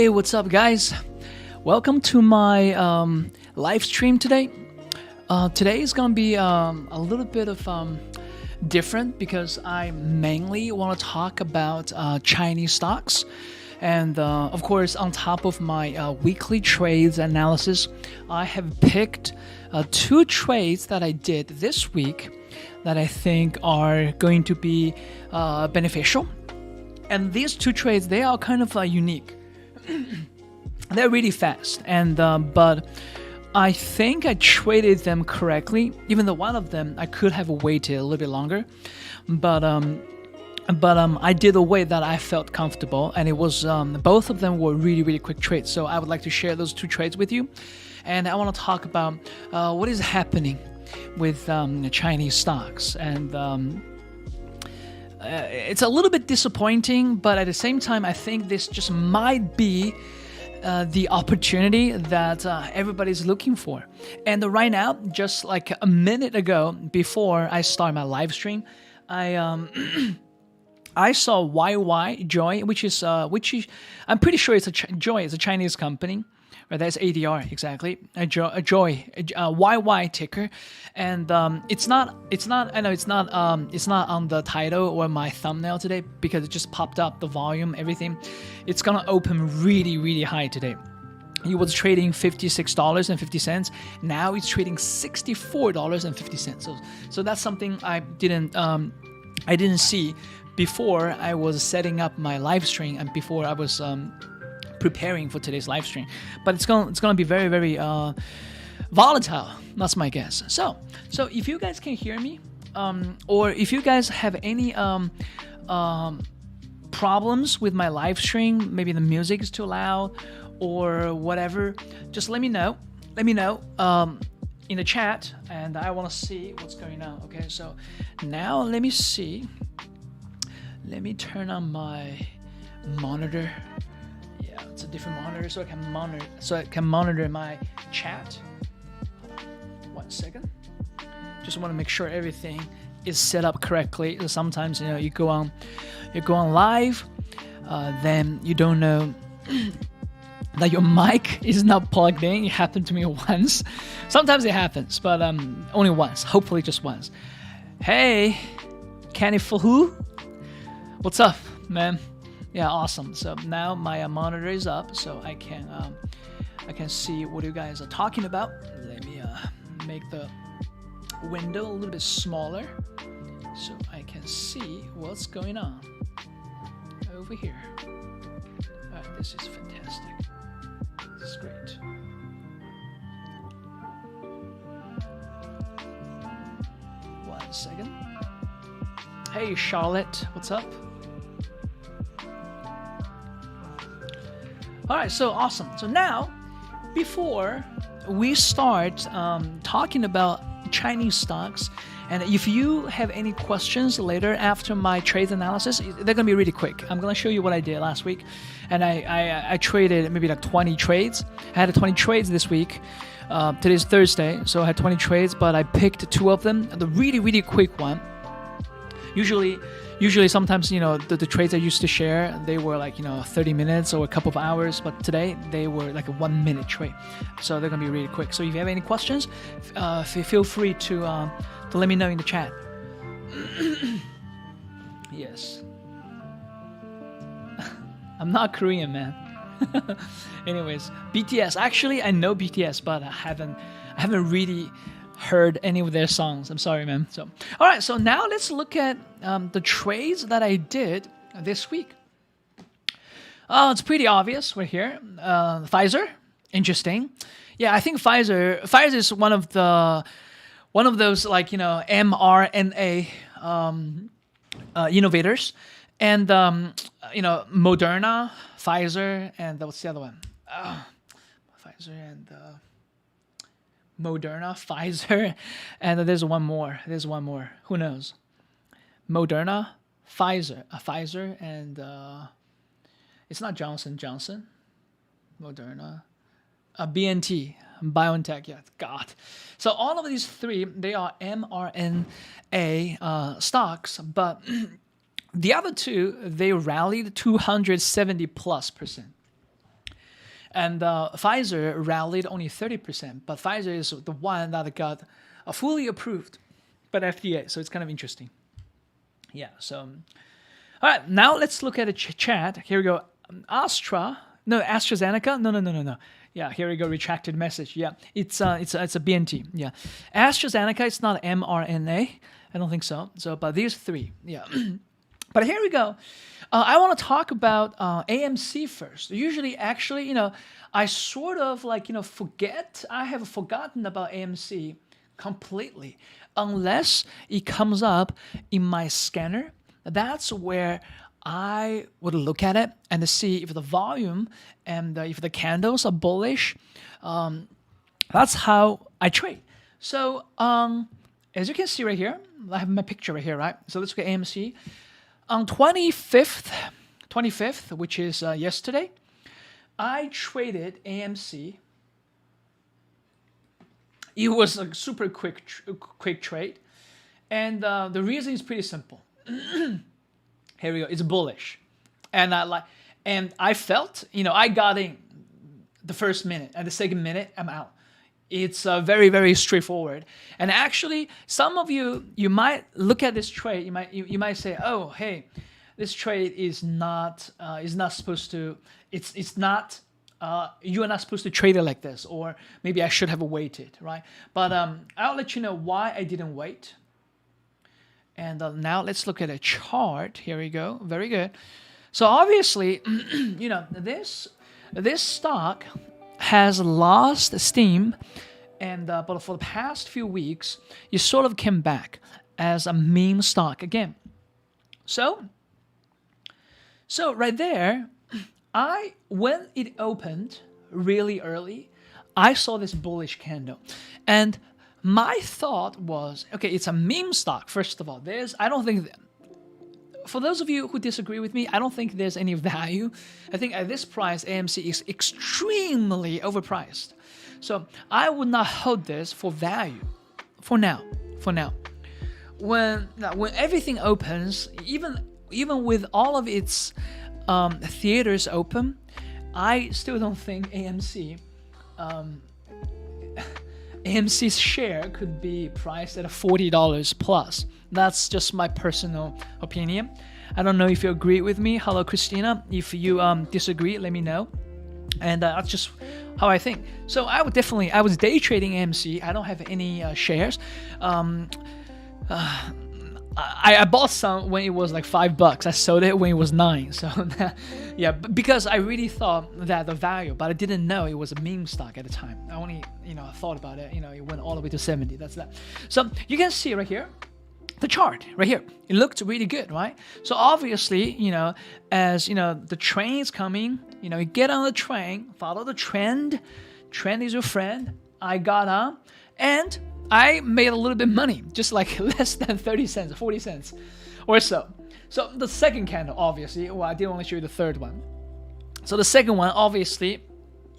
Hey, what's up, guys? Welcome to my live stream today. Today is gonna be a little bit of different because I mainly want to talk about Chinese stocks. And of course, on top of my weekly trades analysis, I have picked two trades that I did this week that I think are going to be beneficial. And these two trades, they are kind of unique. They're really fast, and but I think I traded them correctly. Even though one of them I could have waited a little bit longer, but I did a way that I felt comfortable, and it was both of them were really quick trades. So I would like to share those two trades with you, and I want to talk about what is happening with Chinese stocks. And it's a little bit disappointing, but at the same time, I think this just might be the opportunity that everybody's looking for. And right now, just like a minute ago, before I start my live stream, I saw YY Joy, which is I'm pretty sure it's Joy is a Chinese company. Right, that's ADR exactly. A Joy, YY ticker, and it's not. I know it's not on the title or my thumbnail today because it just popped up the volume, everything. It's gonna open really high today. It was trading $56.50. Now it's trading $64.50. So that's something I didn't see before I was setting up my live stream and before I was preparing for today's live stream. But it's gonna be very volatile. That's my guess. So if you guys can hear me, or if you guys have any problems with my live stream, maybe the music is too loud or whatever, just let me know. In the chat, and I want to see what's going on. Okay, so now let me see. Let me turn on my monitor. Yeah, it's a different monitor, so I can monitor my chat. 1 second. Just want to make sure everything is set up correctly. Sometimes you go on live, then you don't know that your mic is not plugged in. It happened to me once. Sometimes it happens, but only once. Hopefully, just once. Hey, Kenny Fahu, what's up, man? Yeah, awesome. So now my monitor is up, so I can see what you guys are talking about. Let me make the window a little bit smaller so I can see what's going on over here. All right, this is fantastic. This is great. One second. Hey, Charlotte, what's up? All right, so awesome. So now, before we start talking about Chinese stocks, and if you have any questions later after my trades analysis, they're gonna be really quick. I'm gonna show you what I did last week, and I traded maybe like 20 trades. I had 20 trades this week. Today's Thursday, so I had 20 trades, but I picked two of them. The really quick one. Usually sometimes, the trades I used to share, they were like, 30 minutes or a couple of hours, but today they were like a 1 minute trade. So they're gonna be really quick. So if you have any questions, feel free to let me know in the chat. Yes. I'm not Korean, man. Anyways, BTS. Actually, I know BTS, but I haven't really heard any of their songs. I'm sorry, man. So, all right. So now let's look at the trades that I did this week. It's pretty obvious. We're here. Pfizer, interesting. Yeah, I think Pfizer is one of those like mRNA innovators, and Moderna, Pfizer, and what's the other one? Pfizer and Moderna, Pfizer, and there's one more. Who knows? Moderna, Pfizer, and it's not Johnson. Moderna, BNT, BioNTech. Yeah, God. So all of these three, they are mRNA stocks, but the other two, they rallied 270+%. And Pfizer rallied only 30%, but Pfizer is the one that got fully approved by the FDA, so it's kind of interesting. Yeah, so, all right, now let's look at a chat. Here we go. AstraZeneca? No. Yeah, here we go, retracted message. Yeah, it's a BNT. Yeah, AstraZeneca, it's not mRNA. I don't think so. So, but these three, yeah. But here we go. I want to talk about AMC first. Usually, actually, I sort of forget. I have forgotten about AMC completely, unless it comes up in my scanner. That's where I would look at it and see if the volume and if the candles are bullish. That's how I trade. So, as you can see right here, I have my picture right here, right? So let's look at AMC. On 25th, which is yesterday, I traded AMC. It was a super quick trade, and the reason is pretty simple. Here we go. It's bullish, and I felt, I got in the first minute, and the second minute I'm out. It's very, very straightforward. And actually, some of you might look at this trade. You might say, "Oh, hey, this trade is not supposed to. It's not. You are not supposed to trade it like this, or maybe I should have waited, right?" But I'll let you know why I didn't wait. And now let's look at a chart. Here we go. Very good. So obviously, this stock has lost steam, and but for the past few weeks, it sort of came back as a meme stock again. So right there, when it opened really early, I saw this bullish candle, and my thought was, okay, it's a meme stock. First of all, I don't think. For those of you who disagree with me, I don't think there's any value. I think at this price, AMC is extremely overpriced. So I would not hold this for value for now. When everything opens, even with all of its theaters open, I still don't think AMC's share could be priced at $40 plus. That's just my personal opinion. I don't know if you agree with me. Hello, Christina. If you disagree, let me know. And that's just how I think. So I was day trading AMC. I don't have any shares. I bought some when it was like $5. I sold it when it was $9. So yeah, because I really thought that the value, but I didn't know it was a meme stock at the time. I only thought about it. It went all the way to 70. That's that. So you can see right here, the chart right here. It looked really good, right? So obviously, as the train is coming, you get on the train, follow the trend. Trend is your friend. I got on, and I made a little bit of money, just like less than 30 cents, 40 cents or so. So the second candle, obviously, I didn't want to show you the third one. So the second one, obviously,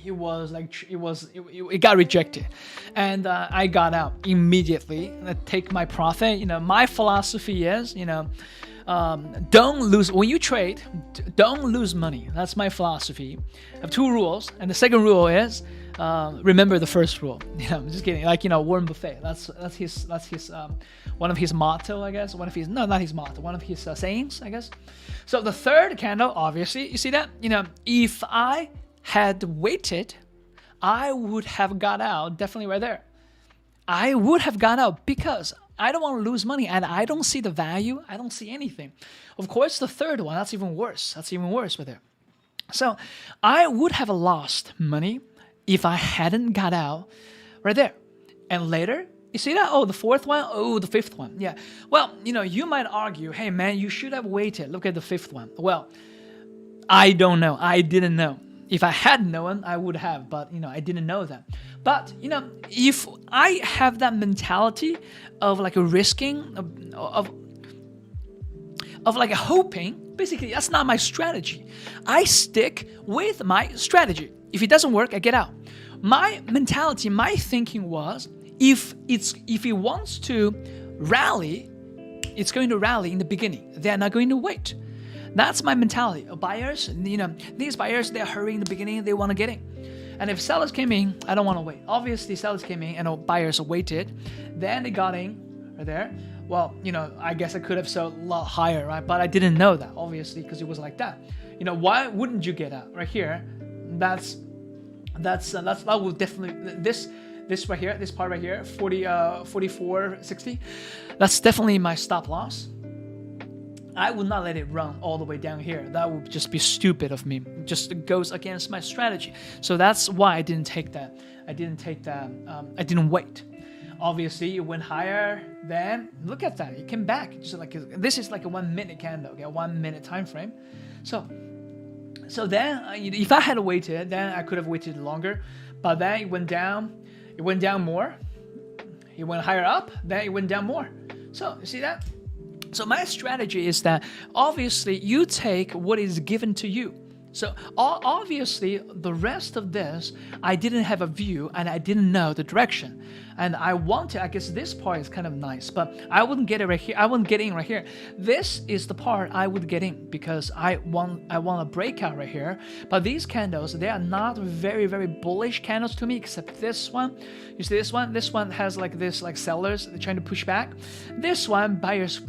it got rejected, and I got out immediately. I take my profit. My philosophy is, don't lose when you trade. Don't lose money. That's my philosophy. I have two rules, and the second rule is remember the first rule. I'm just kidding. Warren Buffett. That's his one of his motto, I guess. Not his motto. One of his sayings, I guess. So the third candle, obviously, you see that. If I had waited, I would have got out. Definitely right there. I would have got out because I don't want to lose money, and I don't see the value. I don't see anything. Of course, the third one, that's even worse. Right there. So I would have lost money if I hadn't got out right there. And later, you see that? Oh, the fourth one? Oh, the fifth one. Yeah. Well, you might argue, hey, man, you should have waited. Look at the fifth one. Well, I don't know. I didn't know. If I had known, I would have, but I didn't know that. But if I have that mentality of like a risking, of like a hoping, basically that's not my strategy. I stick with my strategy. If it doesn't work, I get out. My mentality, my thinking was, if it wants to rally, it's going to rally in the beginning. They're not going to wait. That's my mentality. Buyers, these buyers, they're hurrying in the beginning, they want to get in. And if sellers came in, I don't want to wait. Obviously, sellers came in and buyers waited. Then they got in right there. Well, I guess I could have sold a lot higher, right? But I didn't know that, obviously, because it was like that. Why wouldn't you get out right here? That would definitely, this right here, this part right here, 44.60. That's definitely my stop loss. I would not let it run all the way down here. That would just be stupid of me. It just goes against my strategy. So that's why I didn't take that. I didn't wait. Obviously, it went higher. Then look at that. It came back. Just like this is like a 1 minute candle. Okay, a 1 minute time frame. So then, if I had waited, then I could have waited longer. But then it went down. It went down more. It went higher up. Then it went down more. So you see that? So my strategy is that obviously you take what is given to you. So obviously the rest of this, I didn't have a view and I didn't know the direction. And I guess this part is kind of nice, but I wouldn't get it right here. I wouldn't get in right here. This is the part I would get in because I want a breakout right here. But these candles, they are not very, very bullish candles to me, except this one. You see this one? This one has like this, like sellers trying to push back. This one, buyers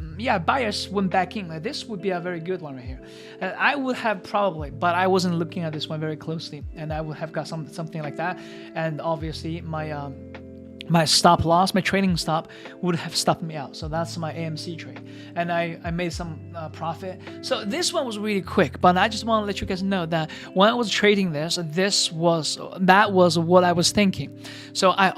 went back in. Like this would be a very good one right here. And I would have probably, but I wasn't looking at this one very closely, and I would have got something like that. And obviously my stop loss, my trading stop would have stopped me out. So that's my AMC trade, and I made some profit. So this one was really quick, but I just want to let you guys know that when I was trading this, that was what I was thinking. So I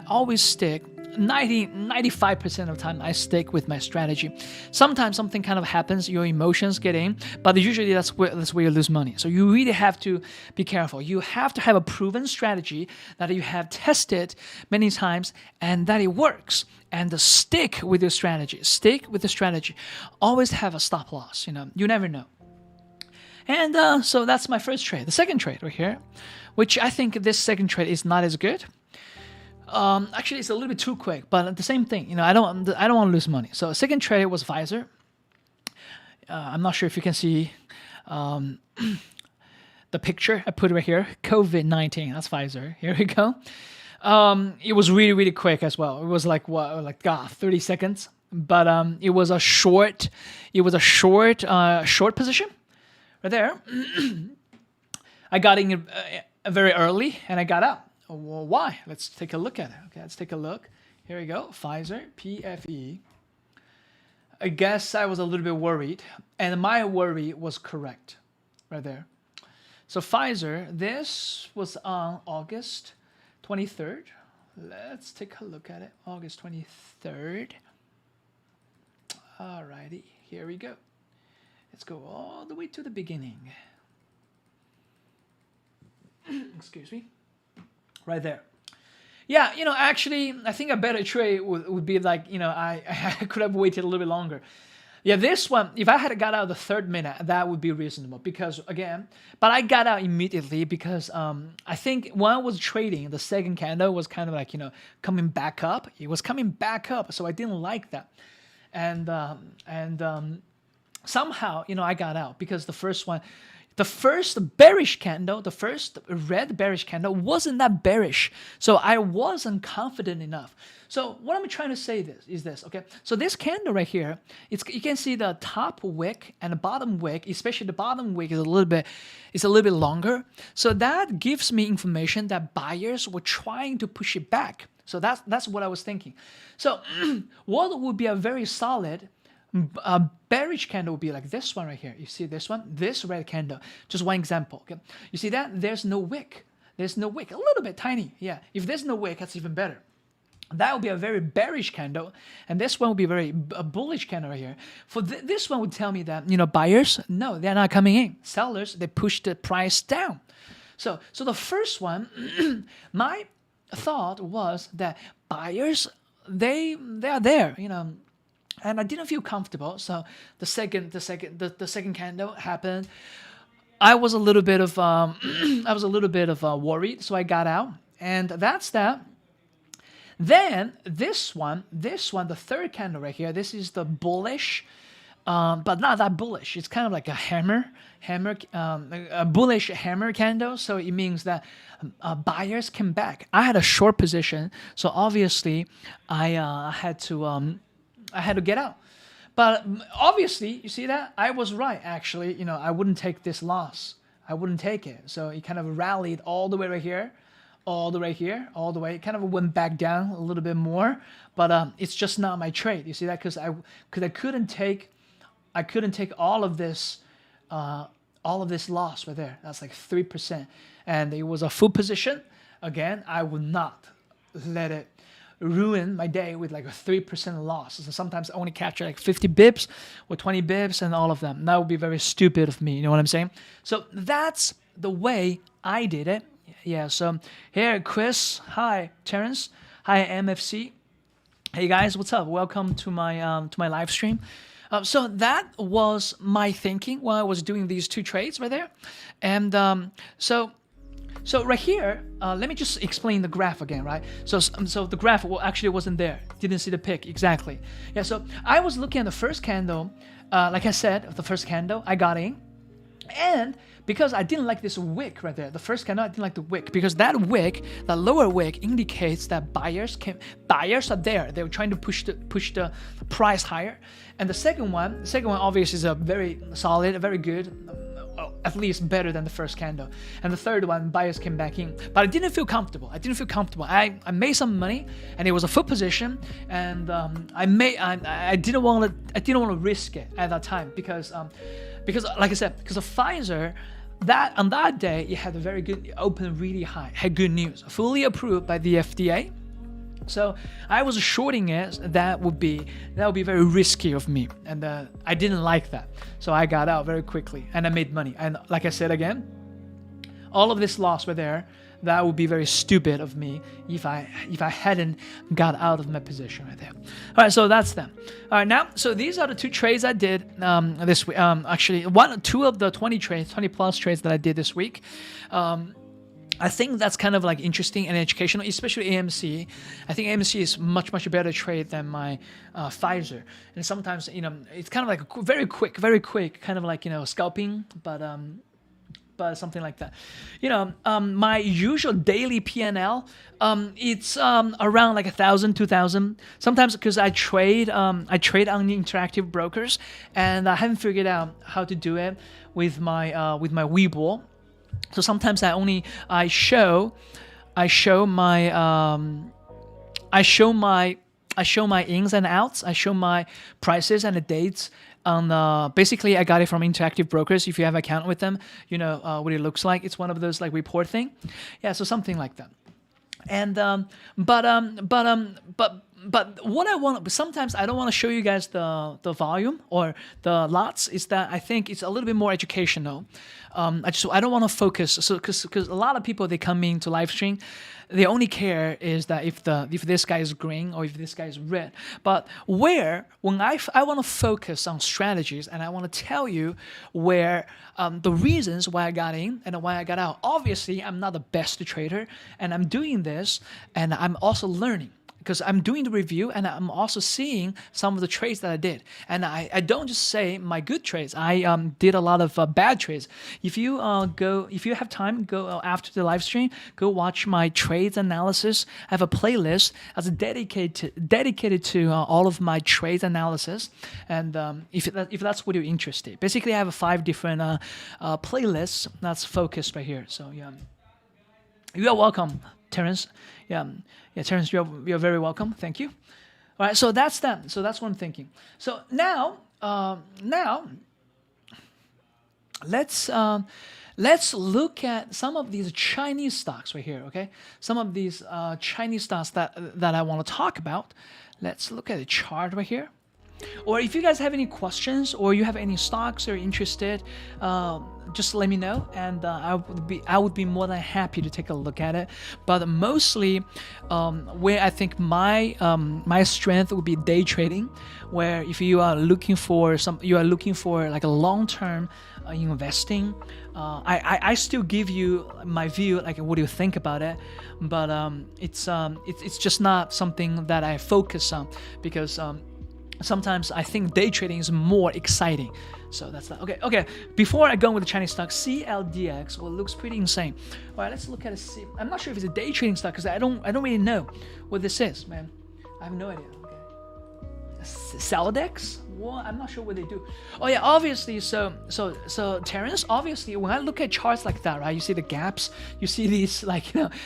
always stick. 95% of the time I stick with my strategy. Sometimes something kind of happens, your emotions get in, but usually that's where you lose money. So you really have to be careful. You have to have a proven strategy that you have tested many times and that it works. And stick with your strategy. Stick with the strategy. Always have a stop loss. You never know. And so that's my first trade. The second trade right here, which I think this second trade is not as good. Actually, it's a little bit too quick, but the same thing. I don't want to lose money. So second trade was Pfizer. I'm not sure if you can see the picture I put right here. COVID-19. That's Pfizer. Here we go. It was really, really quick as well. It was like 30 seconds. But it was a short. It was a short position right there. I got in very early and I got out. Well, why? Let's take a look at it. Okay, let's take a look. Here we go. Pfizer, PFE. I guess I was a little bit worried, and my worry was correct right there. So Pfizer, this was on August 23rd. Let's take a look at it. August 23rd. Alrighty, here we go. Let's go all the way to the beginning. Excuse me. Right there. Yeah, actually, I think a better trade would be like, I could have waited a little bit longer. Yeah, this one, if I had got out the third minute, that would be reasonable because, but I got out immediately because I think when I was trading, the second candle was kind of like, coming back up. It was coming back up, so I didn't like that. And somehow, I got out because the first bearish candle, the first red bearish candle wasn't that bearish. So I wasn't confident enough. So what I'm trying to say is this, okay? So this candle right here, you can see the top wick and the bottom wick, especially the bottom wick is a little bit longer. So that gives me information that buyers were trying to push it back. So that's what I was thinking. So what would be a very solid bearish candle would be like this one right here. You see this one? This red candle. Just one example. Okay. You see that? There's no wick. There's no wick. A little bit tiny. Yeah. If there's no wick, that's even better. That would be a very bearish candle. And this one would be a bullish candle right here. For this one would tell me that, buyers, no, they're not coming in. Sellers, they push the price down. So the first one, my thought was that buyers, they are there, and I didn't feel comfortable. So the second candle happened. I was a little bit of worried, so I got out, and that's that. Then this one, the third candle right here. This is the bullish but not that bullish. It's kind of like a a bullish hammer candle. So it means that buyers came back. I had a short position, so obviously I had to get out. But obviously, you see that I was right. Actually, I wouldn't take this loss. I wouldn't take it. So it kind of rallied all the way right here, all the way here, all the way. It kind of went back down a little bit more, but it's just not my trade. You see that because I couldn't take all of this loss right there. That's like 3%, and it was a full position. Again, I would not let it ruin my day with like a 3% loss. So sometimes I only capture like 50 bips or 20 bips and all of them. That would be very stupid of me. You know what I'm saying? So that's the way I did it. Yeah. So here, Chris. Hi, Terrence. Hi, MFC. Hey guys, what's up? Welcome to my live stream. So that was my thinking while I was doing these two trades right there, and so right here, let me just explain the graph again, right? So the graph actually wasn't there. Didn't see the pick exactly. Yeah. So I was looking at the first candle. Like I said, the first candle I got in, and because I didn't like this wick right there, the first candle I didn't like the wick because that wick, that lower wick, indicates that buyers are there. They were trying to push the price higher, and the second one obviously is a very solid, very good. At least better than the first candle. And the third one, buyers came back in. But I didn't feel comfortable. I made some money, and it was a full position, and I didn't want to risk it at that time because like I said, because of Pfizer, that on that day it had a very good open, really high, had good news, fully approved by the FDA. So I was shorting it. That would be very risky of me, and I didn't like that. So I got out very quickly, and I made money. And like I said again, all of this loss right there, that would be very stupid of me if I hadn't got out of my position right there. All right, so that's them. All right, now so these are the two trades I did this week. Actually, two of the 20 plus trades that I did this week. I think that's kind of like interesting and educational, especially AMC. I think AMC is much better trade than my Pfizer. And sometimes it's kind of like a very quick, kind of like scalping, but something like that. My usual daily PNL, it's around like 1,000, 2,000. Sometimes because I trade on interactive brokers, and I haven't figured out how to do it with my Weibo. So sometimes I show my ins and outs. I show my prices and the dates on basically I got it from interactive brokers. If you have an account with them, you know what it looks like. It's one of those like report thing. Yeah, so something like that. And but what I want, sometimes I don't want to show you guys the volume or the lots. Is that I think it's a little bit more educational. I don't want to focus. So because a lot of people, they come in to live stream, they only care is that if this guy is green or if this guy is red. But when I want to focus on strategies, and I want to tell you where the reasons why I got in and why I got out. Obviously, I'm not the best trader, and I'm doing this, and I'm also learning. Because I'm doing the review and I'm also seeing some of the trades that I did. And I don't just say my good trades. I did a lot of bad trades. If you have time, go after the live stream, go watch my trades analysis. I have a playlist as dedicated to all of my trades analysis. And if that's what you're interested. Basically, I have 5 different playlists that's focused right here. So yeah, you are welcome, Terrence. Yeah, Terrence, you're very welcome. Thank you. All right, so that's that. So that's what I'm thinking. So now let's look at some of these Chinese stocks right here. Okay, some of these Chinese stocks that I want to talk about. Let's look at the chart right here. Or if you guys have any questions or you have any stocks or interested, just let me know, and I would be more than happy to take a look at it. But mostly, where I think my strength would be day trading, where if you are looking for like a long-term investing, I still give you my view, like what do you think about it, but it's just not something that I focus on because sometimes I think day trading is more exciting. So that's that. Okay. Before I go with the Chinese stock, CLDX, well, it looks pretty insane. All right, let's look at it. I'm not sure if it's a day trading stock because I don't really know what this is, man. I have no idea. Okay. Saladex? Well, I'm not sure what they do. Oh yeah, obviously. So Terrence, obviously, when I look at charts like that, right? You see the gaps. You see these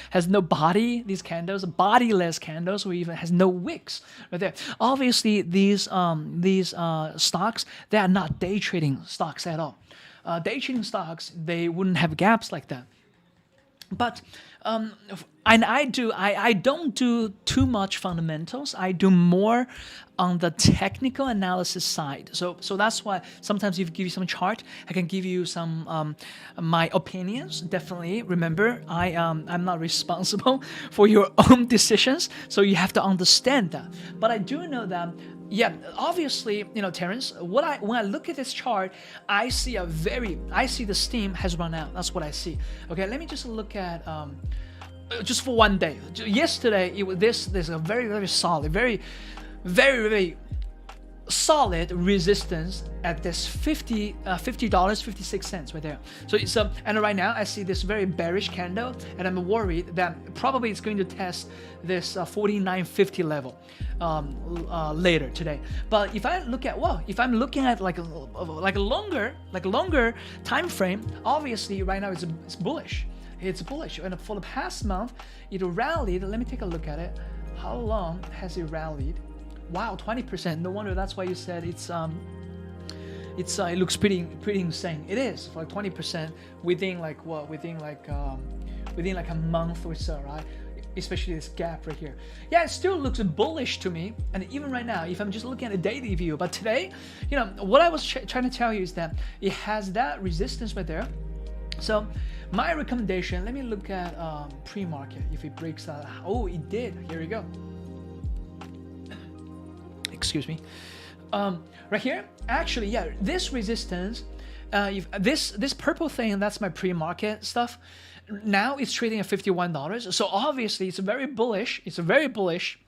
has no body. These candles, bodiless candles, or even has no wicks right there. Obviously, these stocks, they are not day trading stocks at all. Day trading stocks, they wouldn't have gaps like that. But and I don't do too much fundamentals. I do more on the technical analysis side. So that's why sometimes if I give you some chart, I can give you some my opinions. Definitely remember, I'm not responsible for your own decisions. So you have to understand that. But I do know that. Yeah, obviously, Terrence, when I look at this chart, I see the steam has run out. That's what I see. Okay, let me just look at just for one day. Yesterday, this is a very, very solid, very, very, very solid resistance at this $50.56 right there. So and right now I see this very bearish candle, and I'm worried that probably it's going to test this 49.50 level later today. But if I'm looking at like a longer time frame, obviously right now it's bullish. It's bullish, and for the past month it rallied. Let me take a look at it. How long has it rallied? Wow, 20%. No wonder that's why you said it looks pretty insane. It is for like 20% within like a month or so, right? Especially this gap right here. Yeah, it still looks bullish to me. And even right now, if I'm just looking at a daily view, but today, what I was trying to tell you is that it has that resistance right there. So my recommendation, let me look at pre-market. If it breaks out, oh, it did. Here we go. Excuse me. Right here, actually, yeah, this resistance, if this purple thing, that's my pre-market stuff. Now it's trading at $51. So obviously it's very bullish. It's very bullish.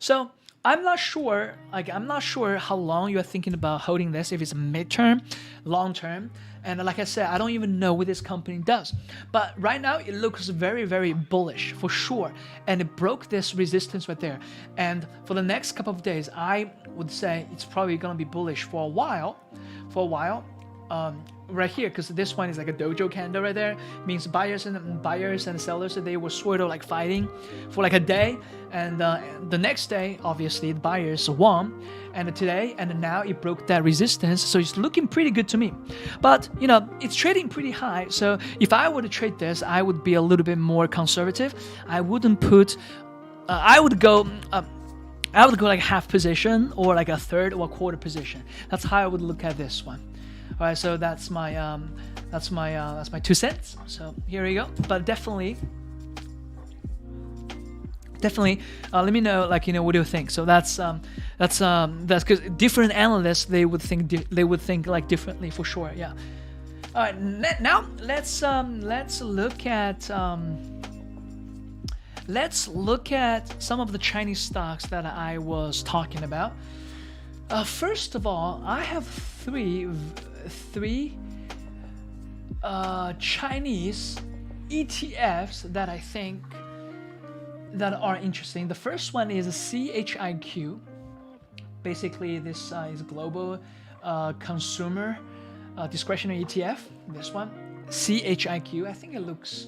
So I'm not sure how long you are thinking about holding this, if it's midterm, long term. And like I said, I don't even know what this company does. But right now, it looks very, very bullish for sure. And it broke this resistance right there. And for the next couple of days, I would say it's probably going to be bullish for a while. Right here, because this one is like a dojo candle right there, means buyers and sellers, they were sort of like fighting for like a day, and the next day obviously the buyers won, and today and now it broke that resistance, so it's looking pretty good to me. But it's trading pretty high, so if I were to trade this, I would be a little bit more conservative. I wouldn't put I would go like half position or like a third or a quarter position. That's how I would look at this one. All right, so that's my 2 cents. So here we go. But definitely, let me know, what do you think? So that's because different analysts, they would think like differently for sure. Yeah. All right, now let's look at some of the Chinese stocks that I was talking about. First of all, I have three Chinese ETFs that I think that are interesting. The first one is CHIQ. Basically, this is global consumer discretionary ETF. This one, CHIQ. I think it looks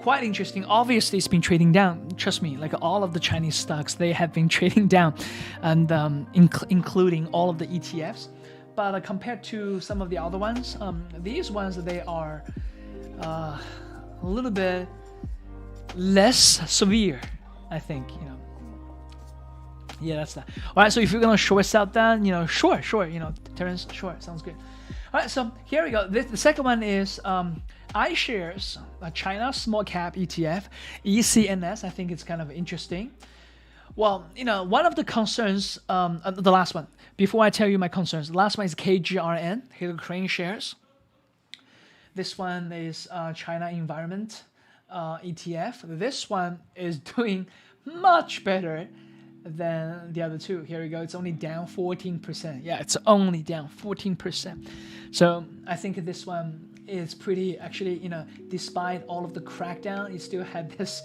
quite interesting. Obviously, it's been trading down. Trust me, like all of the Chinese stocks, they have been trading down, and including all of the ETFs. But compared to some of the other ones, these ones, they are a little bit less severe, I think. Yeah, that's that. All right, so if you're gonna short sell that, sure, Terrence, sure, sounds good. All right, so here we go. The second one is iShares, China Small Cap ETF, ECNS. I think it's kind of interesting. Well, one of the concerns, the last one, before I tell you my concerns, the last one is KGRN, Hill Crane Shares. This one is China Environment ETF. This one is doing much better than the other two. Here we go. It's only down 14%. Yeah, it's only down 14%. So I think this one is pretty, actually, despite all of the crackdown, it still had this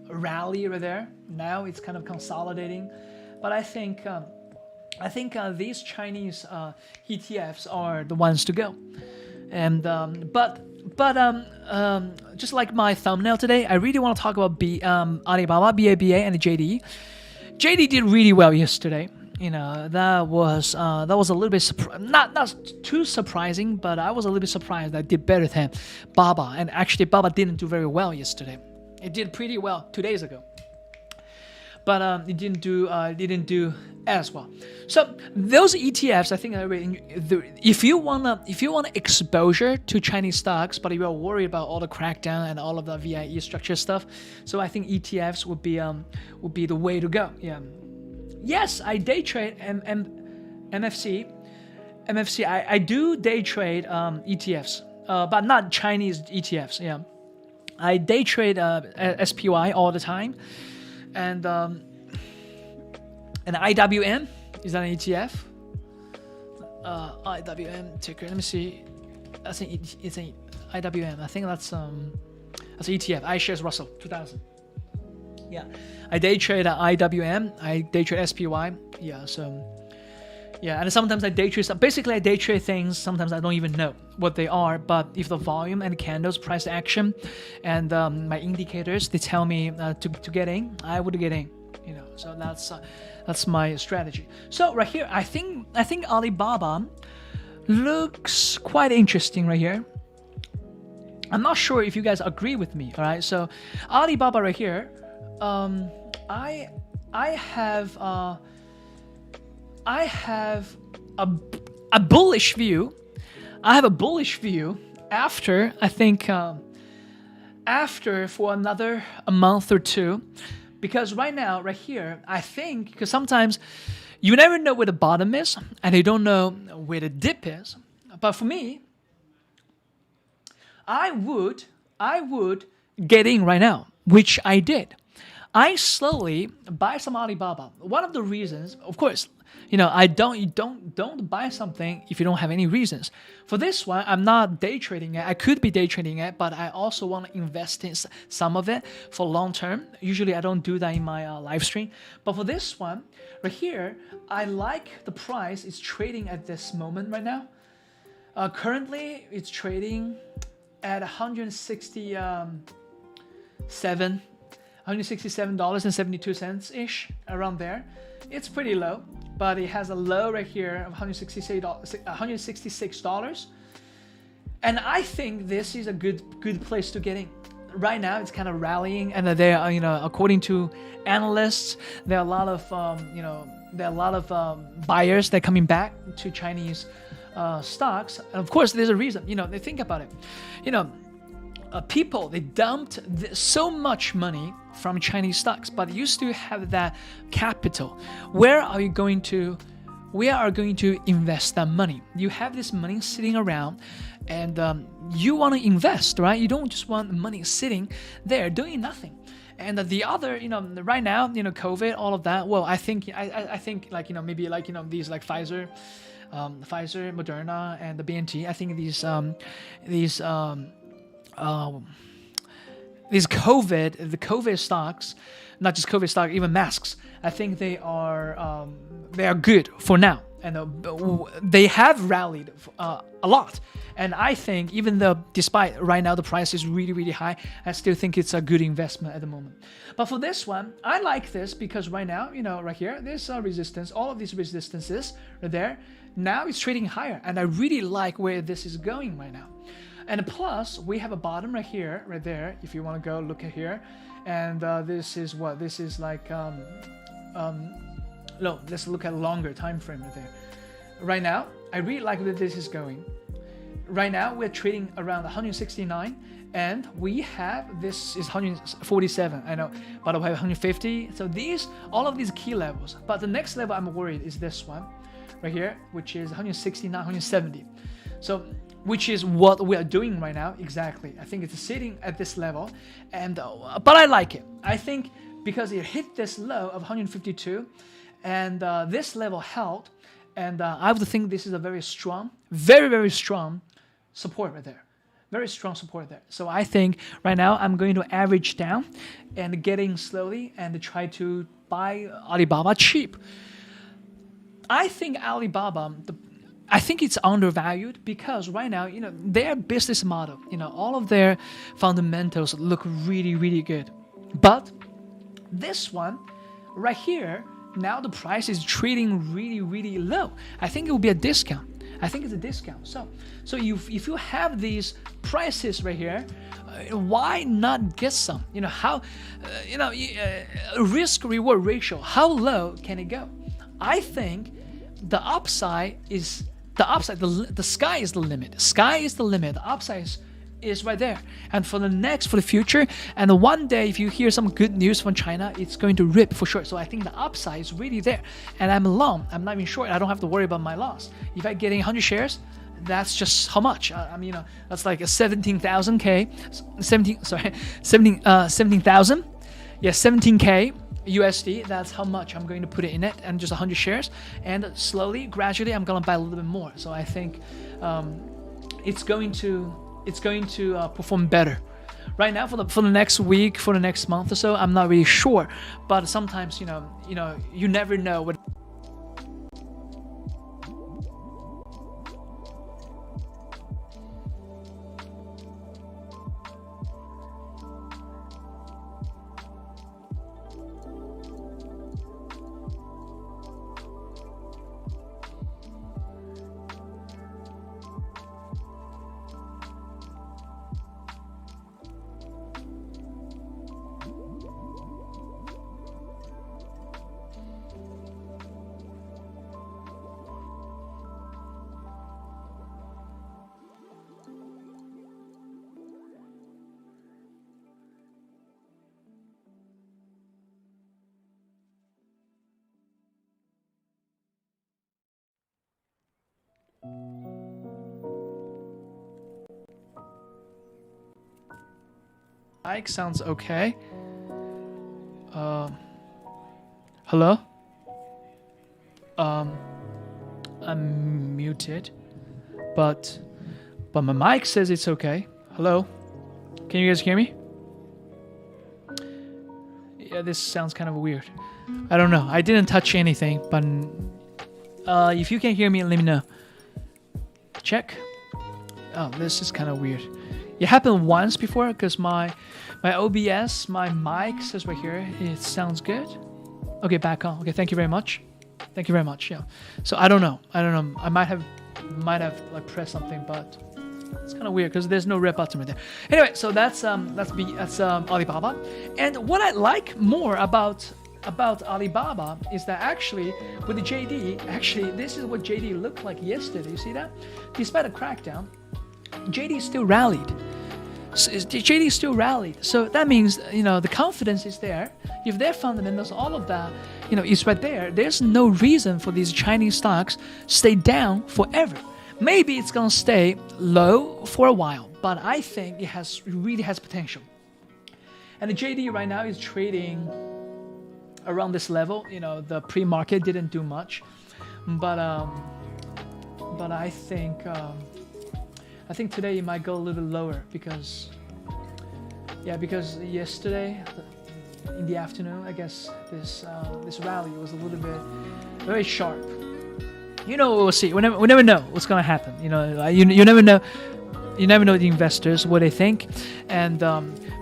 rally right there. Now it's kind of consolidating, but I think these Chinese ETFs are the ones to go. And but just like my thumbnail today, I really want to talk about Alibaba, BABA, and the JD. JD did really well yesterday. That was a little bit not too surprising, but I was a little bit surprised that it did better than Baba. And actually, Baba didn't do very well yesterday. It did pretty well 2 days ago, but it didn't do as well. So those ETFs, I think, if you want exposure to Chinese stocks, but you are worried about all the crackdown and all of the VIE structure stuff, so I think ETFs would be the way to go. Yeah. Yes, I day trade MFC. I do day trade ETFs, but not Chinese ETFs. Yeah, I day trade SPY all the time, and IWM, is that an ETF? IWM ticker. Let me see. I think it's an IWM. I think that's an ETF. iShares Russell 2000. Yeah, I day trade IWM. I day trade SPY. Yeah, so yeah, and sometimes I day trade. Basically, I day trade things. Sometimes I don't even know what they are. But if the volume and the candles, price action, and my indicators, they tell me to get in, I would get in. So that's my strategy. So right here, I think Alibaba looks quite interesting right here. I'm not sure if you guys agree with me. All right, so Alibaba right here. I have a bullish view. I have a bullish view after, I think, after for a month or two, because right now, right here, I think, because sometimes you never know where the bottom is and you don't know where the dip is. But for me, I would get in right now, which I did. I slowly buy some Alibaba. One of the reasons, of course, you don't buy something if you don't have any reasons. For this one, I'm not day trading it. I could be day trading it, but I also want to invest in some of it for long term. Usually, I don't do that in my live stream. But for this one, right here, I like the price it's trading at this moment right now. Currently, it's trading at $167.72 ish, around there. It's pretty low, but it has a low right here of $166. And I think this is a good place to get in. Right now, it's kind of rallying, and there are, according to analysts, there are a lot of buyers that are coming back to Chinese stocks. And of course, there's a reason. They think about it. People, they dumped so much money from Chinese stocks, but you still have that capital. Where are you going to invest that money? You have this money sitting around, and you want to invest, right? You don't just want money sitting there doing nothing. And the other, right now, COVID, all of that. Well, I think maybe these like Pfizer, Moderna, and the BNT. I think these COVID stocks, not just COVID stock, even masks, I think they are good for now, and they have rallied a lot. And I think, even though despite right now the price is really, really high, I still think it's a good investment at the moment. But for this one, I like this because right now, right here, there's a resistance, all of these resistances are there. Now it's trading higher, and I really like where this is going right now. And plus, we have a bottom right here, right there, if you want to go look at here. And this is what? This is like, no, let's look at a longer time frame right there. Right now, I really like where this is going. Right now, we're trading around 169, and we have, this is 147, I know, but we have 150. So all of these key levels. But the next level I'm worried is this one, right here, which is 169, 170. So, which is what we are doing right now, exactly. I think it's sitting at this level, and but I like it. I think because it hit this low of 152, and this level held, and I would think this is a very strong, very strong support right there. Very strong support there. So I think right now I'm going to average down and getting slowly and try to buy Alibaba cheap. I think Alibaba, I think it's undervalued because right now, their business model, all of their fundamentals look really good. But this one right here, now the price is trading really low. I think it will be a discount. I think it's a discount. So if you have these prices right here, why not get some? Risk reward ratio, how low can it go? I think the upside is the sky is the limit. The sky is the limit. The upside is right there. And for the future, and one day if you hear some good news from China, it's going to rip for sure. So I think the upside is really there. And I'm long. I'm not even short. I don't have to worry about my loss. If I get 100 shares, that's just how much. That's like a 17,000 17K USD. That's how much I'm going to put it in it, and just 100 shares. And slowly, gradually, I'm gonna buy a little bit more. So I think it's going to perform better. Right now, for the next week, for the next month or so, I'm not really sure. But sometimes, you never know what. Mic sounds okay. Hello? I'm muted, but my mic says it's okay. Hello? Can you guys hear me? Yeah, this sounds kind of weird. I don't know. I didn't touch anything, but if you can hear me, let me know. Check. Oh, this is kind of weird. It happened once before because my OBS, my mic says right here, it sounds good. Okay, back on. Okay, thank you very much. Thank you very much. Yeah. So I don't know. I might have like pressed something, but it's kind of weird because there's no red button right there. Anyway, so that's Alibaba. And what I like more about Alibaba is that actually with the JD, actually this is what JD looked like yesterday. You see that? Despite a crackdown, JD still rallied. JD still rallied. So that means, the confidence is there. If their fundamentals, all of that, is right there, there's no reason for these Chinese stocks stay down forever. Maybe it's going to stay low for a while, but I think it really has potential. And the JD right now is trading around this level. The pre-market didn't do much, but I think today it might go a little bit lower because yesterday in the afternoon, I guess this rally was a little bit very sharp. We'll see. We never know what's gonna happen. You never know. You never know the investors what they think, and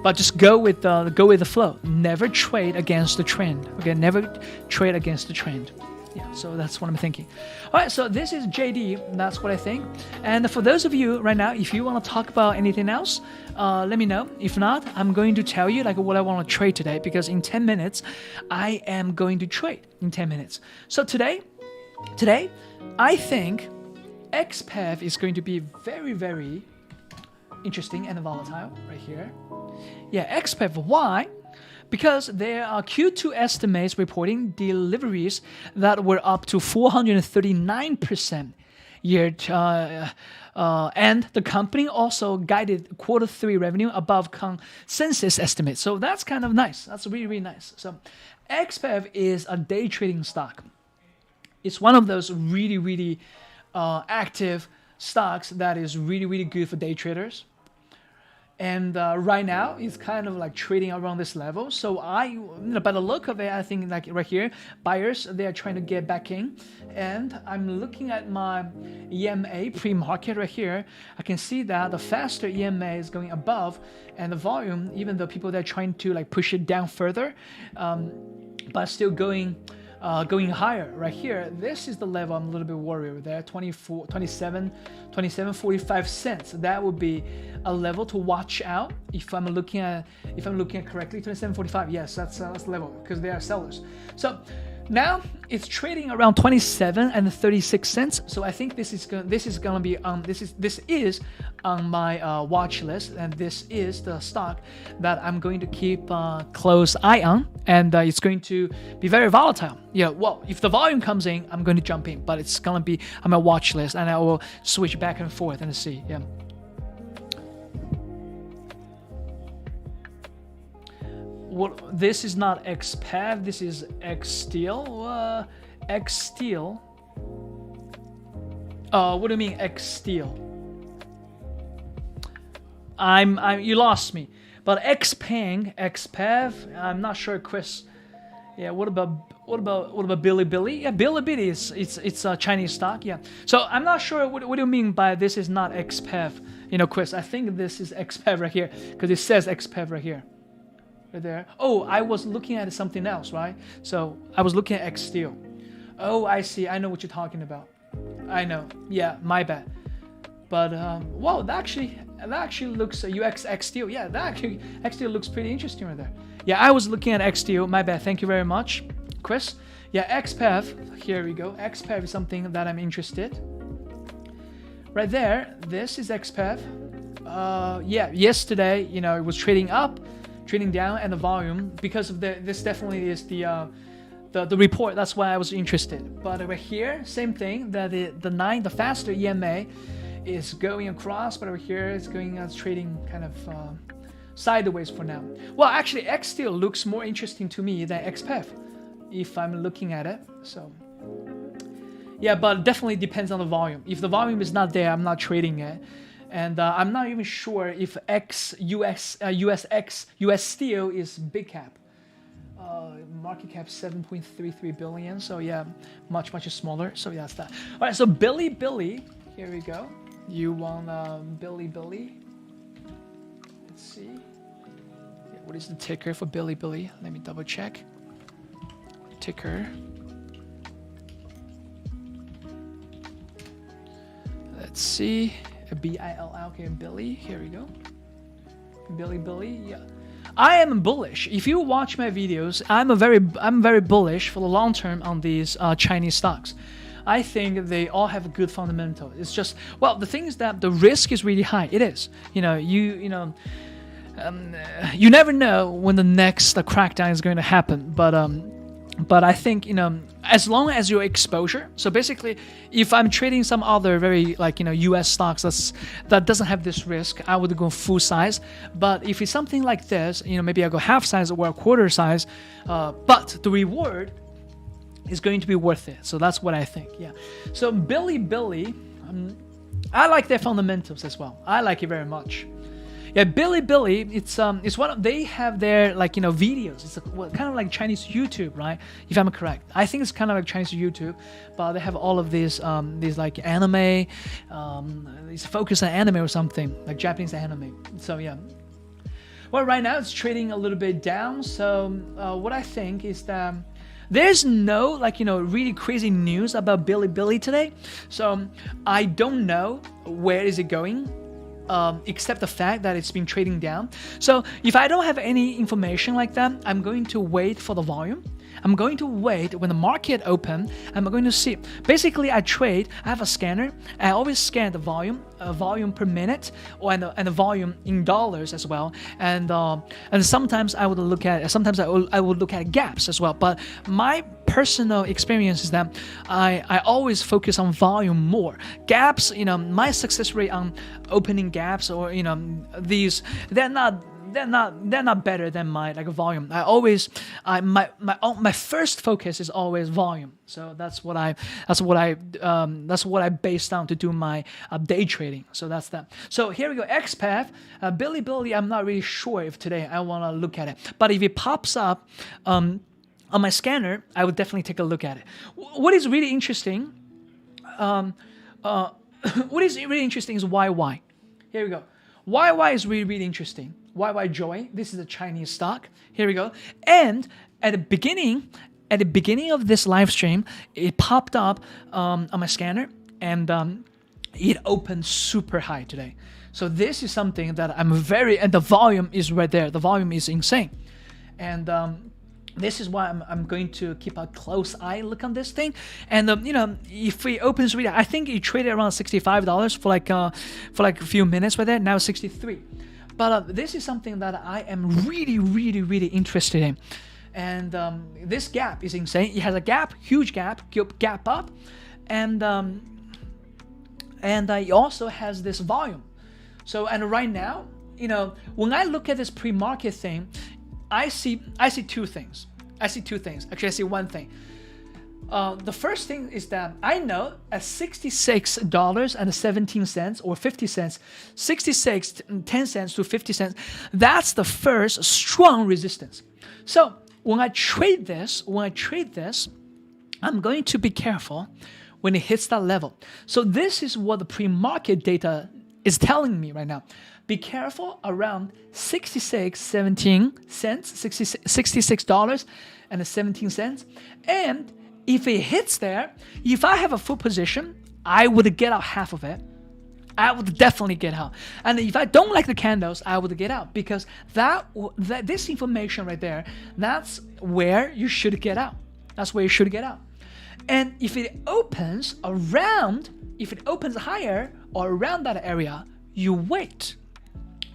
but just go with the flow. Never trade against the trend. Okay, never trade against the trend. Yeah, so that's what I'm thinking. All right, so this is JD. That's what I think. And for those of you right now, if you want to talk about anything else, let me know. If not, I'm going to tell you what I want to trade today, because in 10 minutes, I am going to trade in 10 minutes. So today, I think XPEV is going to be very interesting and volatile right here. Yeah, XPEV. Why? Because there are Q2 estimates reporting deliveries that were up to 439% year. And the company also guided Q3 revenue above consensus estimates. So that's kind of nice. That's really, really nice. So XPEV is a day trading stock. It's one of those really, really active stocks that is really, really good for day traders. And right now, it's kind of like trading around this level. So by the look of it, I think like right here, buyers, they are trying to get back in. And I'm looking at my EMA pre-market right here. I can see that the faster EMA is going above, and the volume, even though people, they're trying to like push it down further, but still going higher right here. This is the level I'm a little bit worried with there. 27.45 cents. That would be a level to watch out if I'm looking at correctly. 27.45. Yes, that's the level because they are sellers. So now it's trading around 27 and 36 cents. So I think this is gonna be this is on my watch list, and this is the stock that I'm going to keep close eye on, and it's going to be very volatile. Yeah, well, if the volume comes in, I'm going to jump in, but it's gonna be on my watch list, and I will switch back and forth and see. Yeah. Well, this is not XPEV, this is XSteel. XSteel. What do you mean XSteel? You lost me. But XPEV, I'm not sure, Chris. Yeah, what about Bilibili? Yeah, Bilibili it's a Chinese stock. Yeah. So I'm not sure what do you mean by this is not XPEV. You know, Chris, I think this is XPEV right here because it says XPEV right here. There. Oh, I was looking at something else, right? So I was looking at XSteel. Oh, I see. I know what you're talking about. I know. Yeah, my bad. But wow, that actually looks XSteel. Yeah, that actually XSteel looks pretty interesting right there. Yeah, I was looking at XSteel. My bad. Thank you very much, Chris. Yeah, XPEV. Here we go. XPEV is something that I'm interested. Right there. This is XPEV. Yeah, yesterday, it was trading up, trading down, and the volume, because of this definitely is the report. That's why I was interested. But over here, same thing, that the faster EMA is going across, but over here it's going trading kind of sideways for now. Well, actually XSteel looks more interesting to me than XPEV if I'm looking at it. So yeah, but definitely depends on the volume. If the volume is not there, I'm not trading it. And I'm not even sure if US Steel is big cap. Market cap 7.33 billion. So yeah, much smaller. So yeah, that's that. All right, so Billy, here we go. You want Billy? Let's see. Yeah, what is the ticker for Billy? Let me double check. Ticker. Let's see. BILL. Okay, Billy. Here we go. Billy. Yeah. I am bullish. If you watch my videos, I'm very bullish for the long term on these Chinese stocks. I think they all have a good fundamental. It's just, well, the thing is that the risk is really high. It is. You never know when the next crackdown is going to happen. But I think, as long as your exposure, so basically, if I'm trading some other very US stocks that doesn't have this risk, I would go full size. But if it's something like this, maybe I go half size or a quarter size, but the reward is going to be worth it. So that's what I think. Yeah. So Billy, I like their fundamentals as well. I like it very much. Yeah, Billy, it's one of, they have their videos. It's kind of like Chinese YouTube, right? If I'm correct, I think it's kind of like Chinese YouTube, but they have all of these like anime, it's focused on anime or something like Japanese anime. So yeah. Well, right now it's trading a little bit down. So what I think is that there's no really crazy news about Billy today. So I don't know where is it going. Except the fact that it's been trading down. So if I don't have any information like that, I'm going to wait for the volume. I'm going to wait when the market open. I'm going to see. Basically, I have a scanner. I always scan the volume per minute, and the volume in dollars as well. And sometimes I would look at gaps as well. But my personal experience is that I always focus on volume more. Gaps, my success rate on opening gaps or these, they're not better than my volume. My first focus is always volume. So that's what I based on to do my day trading. So that's that. So here we go. XPath, Billy. I'm not really sure if today I want to look at it, but if it pops up on my scanner, I would definitely take a look at it. What is really interesting? What is really interesting is YY. Here we go. YY is really interesting. YY Joy. This is a Chinese stock. Here we go. And at the beginning of this live stream, it popped up on my scanner, and it opened super high today. So this is something that and the volume is right there. The volume is insane, and this is why I'm going to keep a close look on this thing. And if it opens really, I think it traded around $65 for like a few minutes right there. Now $63. But this is something that I am really interested in. And this gap is insane. It has a gap, huge gap up, and it also has this volume. So, and right now, when I look at this pre-market thing, I see two things. Actually, I see one thing. The first thing is that I know at $66.17 or 50 cents, 66 10 cents to 50 cents, that's the first strong resistance. So when I trade this, I'm going to be careful when it hits that level. So this is what the pre-market data is telling me right now. Be careful around $66.17. And if it hits there, if I have a full position, I would get out half of it. I would definitely get out. And if I don't like the candles, I would get out, because this information right there, that's where you should get out. That's where you should get out. And if it opens higher or around that area, you wait.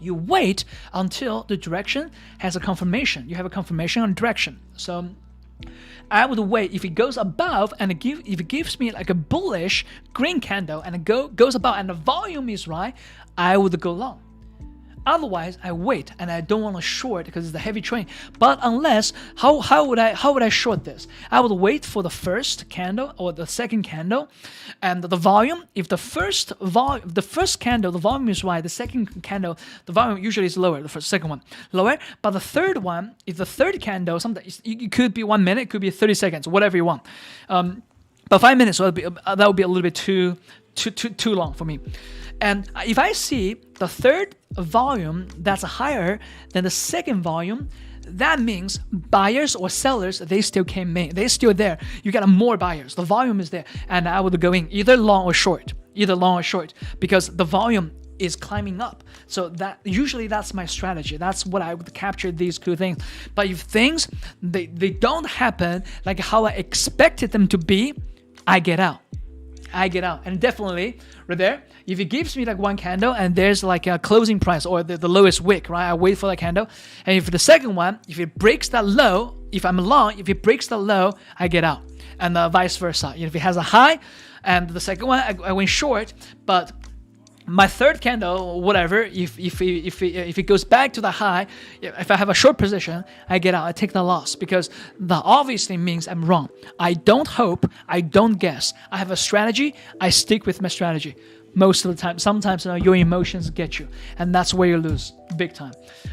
You wait until the direction has a confirmation. You have a confirmation on direction. So I would wait. If it goes above and if it gives me like a bullish green candle and it goes above and the volume is right, I would go long. Otherwise, I wait, and I don't want to short because it's a heavy train. But unless, how would I short this? I would wait for the first candle or the second candle, and the volume. If the first candle, the volume is right, the second candle, the volume usually is lower. The second one lower, but the third one, if the third candle, it could be 1 minute, it could be 30 seconds, whatever you want. But 5 minutes, so that would be a little bit too long for me. And if I see the third volume that's higher than the second volume, that means buyers or sellers, they still came in. They're still there. You got more buyers. The volume is there. And I would go in either long or short, because the volume is climbing up. So that's my strategy. That's what I would capture these two things. But if things, they don't happen like how I expected them to be, I get out. And definitely right there, if it gives me like one candle and there's like a closing price or the lowest wick, right? I wait for that candle. And if the second one, if it breaks that low, if I'm long, if it breaks the low, I get out. And vice versa. If it has a high and the second one, I went short. But my third candle, whatever, if it goes back to the high, if I have a short position, I get out. I take the loss, because that obviously means I'm wrong. I don't hope. I don't guess. I have a strategy. I stick with my strategy most of the time. Sometimes your emotions get you, and that's where you lose big time.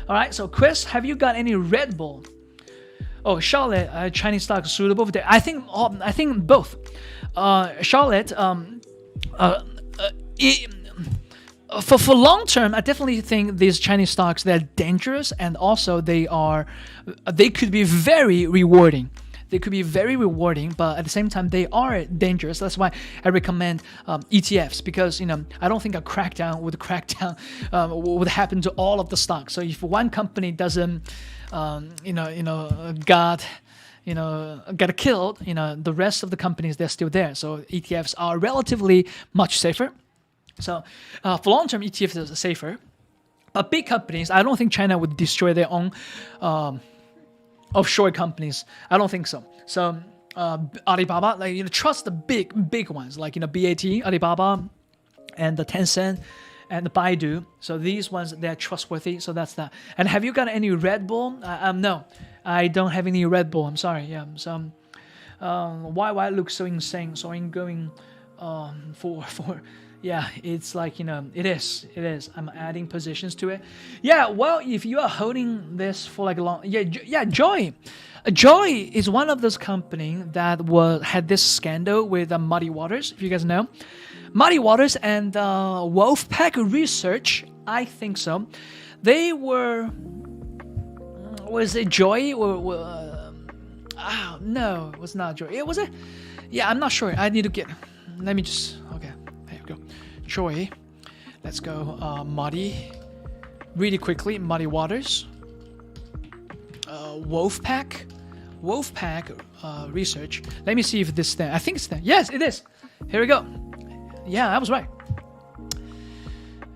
All right. So Chris, have you got any Red Bull? Oh, Charlotte, Chinese stock suitable for that? I think both. Charlotte, For long term, I definitely think these Chinese stocks, they're dangerous, and also they could be very rewarding. They could be very rewarding, but at the same time, they are dangerous. That's why I recommend ETFs, because I don't think a crackdown would happen to all of the stocks. So if one company doesn't, got killed, the rest of the companies, they're still there. So ETFs are relatively much safer. So for long-term, ETFs are safer. But big companies, I don't think China would destroy their own offshore companies. I don't think so. So Alibaba, like trust the big ones like BAT, Alibaba, and the Tencent, and the Baidu. So these ones, they're trustworthy. So that's that. And have you got any Red Bull? No, I don't have any Red Bull. I'm sorry. Yeah. So why looks so insane? So I'm going for. Yeah, it's like, it is. I'm adding positions to it. Yeah, well, if you are holding this for like a long, Joy is one of those companies that had this scandal with Muddy Waters, if you guys know. Muddy Waters and Wolfpack Research, I think so. They were, was it Joy? No, it was not Joy. It was it? Yeah, I'm not sure. I need to get, let me just, okay. Go. Joy. Let's go. Muddy. Really quickly. Muddy Waters. Wolfpack Research. Let me see if this thing. I think it's there. Yes, it is. Here we go. Yeah, I was right.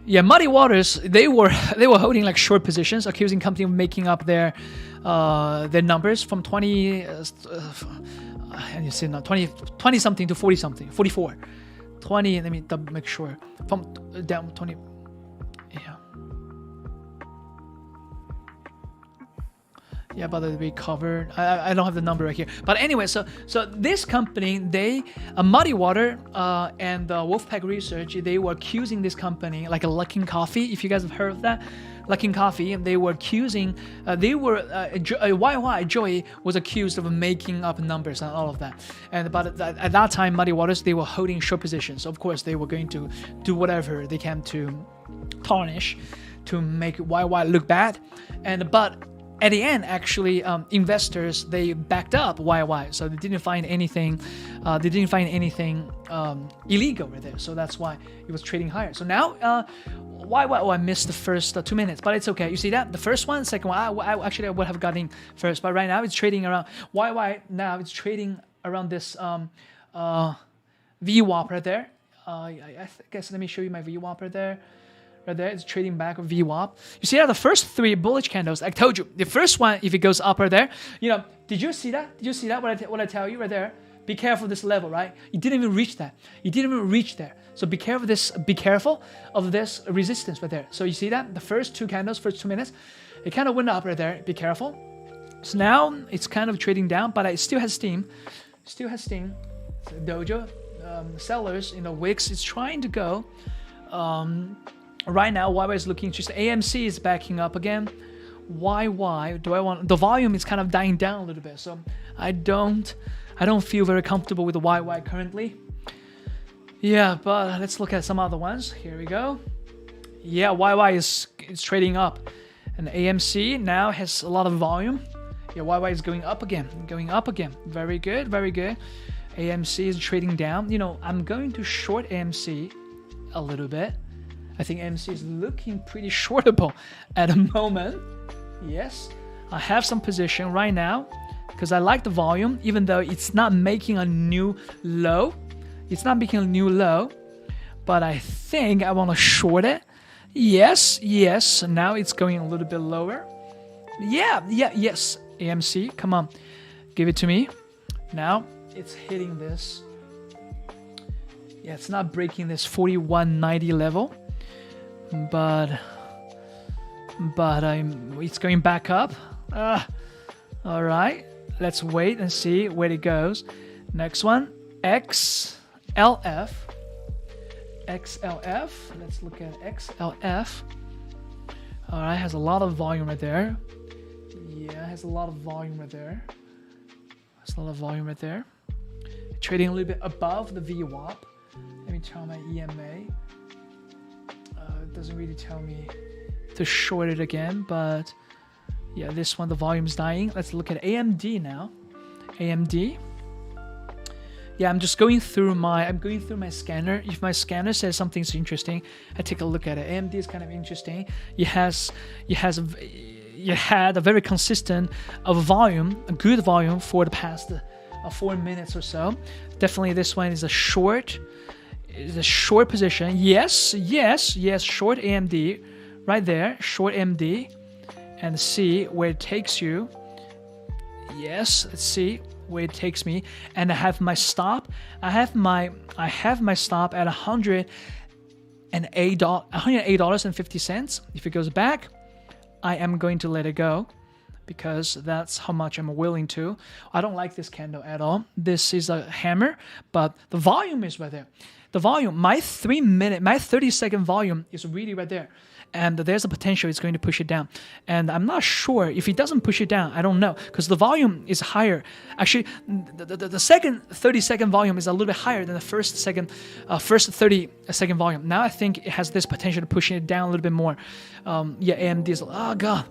Yeah, Muddy Waters. They were holding like short positions, accusing company of making up their numbers from 20. And you see now 20 something to 40 something, 44. 20, let me make sure. From down 20. Yeah. Yeah, but it'll be covered. I don't have the number right here. But anyway, so this company, they Muddy Water and Wolfpack Research, they were accusing this company, like a Luckin Coffee, if you guys have heard of that. Luckin Coffee, they were accusing, Joy was accused of making up numbers and all of that. But at that time, Muddy Waters, they were holding short positions. Of course, they were going to do whatever they can to tarnish, to make YY look bad. But at the end, actually, investors, they backed up YY, so they didn't find anything. Illegal right there. So that's why it was trading higher. So now, YY. Oh, I missed the first 2 minutes, but it's okay. You see that? The first one, second one. I would have gotten first, but right now it's trading around YY. Now it's trading around this VWAP right there. I guess let me show you my VWAP right there. Right there, it's trading back with VWAP. You see that the first 3 bullish candles, I told you, the first one, if it goes up right there, did you see that? Did you see that? What I tell you right there? Be careful of this level, right? You didn't even reach that. You didn't even reach there. So be careful of this resistance right there. So you see that? The first 2 candles, first 2 minutes, it kind of went up right there. Be careful. So now it's kind of trading down, but it still has steam. So Dojo, sellers, Wix is trying to go. Right now, YY is looking interesting. AMC is backing up again. YY, the volume is kind of dying down a little bit. So I don't feel very comfortable with the YY currently. Yeah, but let's look at some other ones. Here we go. Yeah, YY is trading up. And AMC now has a lot of volume. Yeah, YY is going up again. Very good, very good. AMC is trading down. I'm going to short AMC a little bit. I think AMC is looking pretty shortable at the moment. Yes, I have some position right now because I like the volume, even though it's not making a new low. But I think I want to short it. Yes. Now it's going a little bit lower. Yes. AMC, come on, give it to me. Now it's hitting this. Yeah, it's not breaking this 41.90 level. But it's going back up. All right, let's wait and see where it goes. Next one, XLF. Let's look at XLF. All right, has a lot of volume right there. Yeah, has a lot of volume right there. Trading a little bit above the VWAP. Let me tell my EMA. It doesn't really tell me to short it again, but yeah, this one, the volume's dying. Let's look at AMD now. AMD. Yeah, I'm going through my scanner. If my scanner says something's interesting, I take a look at it. AMD is kind of interesting. You had a very consistent volume, a good volume for the past 4 minutes or so. Definitely, this one is a short. Is a short position. Yes, short AMD right there, short AMD, and see where it takes you. Yes, let's see where it takes me, and I have my stop. I have my stop at $108.50. If it goes back, I am going to let it go, because that's how much I'm willing to. I don't like this candle at all. This is a hammer, but the volume is right there. The volume, my 30-second volume is really right there. And there's a potential it's going to push it down. And I'm not sure if it doesn't push it down. I don't know, because the volume is higher. Actually, the second 30-second volume is a little bit higher than the first 30-second volume. Now I think it has this potential to pushing it down a little bit more. Yeah, AMD is, oh God,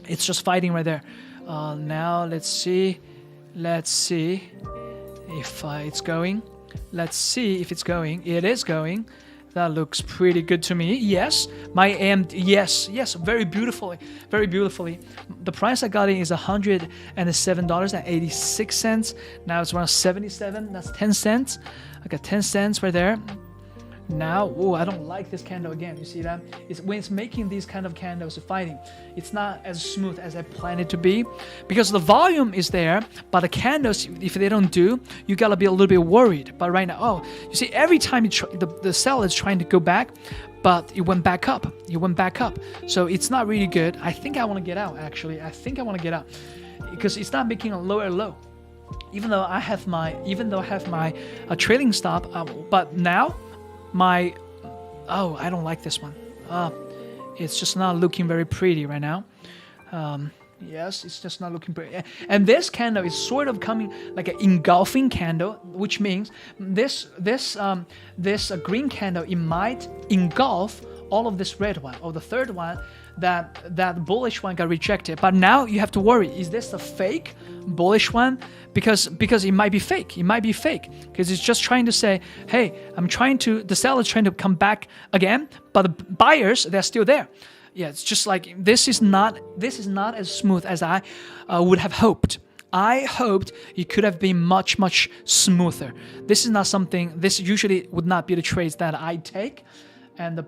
it's just fighting right there. Now let's see if it's going. Let's see if it's going. It is going. That looks pretty good to me. Yes, my AMD. Yes, very beautifully. The price I got it is $107.86. Now it's around 77. That's 10 cents. I got 10 cents right there. Now, I don't like this candle again. You see that? When it's making these kind of candles fighting, it's not as smooth as I planned it to be, because the volume is there, but the candles, if they don't do, you gotta be a little bit worried. But right now, you see, every time the seller is trying to go back, but it went back up. So it's not really good. I think I want to get out. Actually, I think I want to get out, because it's not making a lower low. Even though I have my trailing stop, but now. I don't like this one. It's just not looking very pretty right now. Yes, it's just not looking pretty. And this candle is sort of coming like an engulfing candle, which means this green candle, it might engulf all of this red one, or the third one, that bullish one got rejected. But now you have to worry, is this a fake bullish one? Because it might be fake. Because it's just trying to say, hey, the seller's trying to come back again, but the buyers, they're still there. Yeah, it's just like, this is not as smooth as I would have hoped. I hoped it could have been much, much smoother. This usually would not be the trades that I take.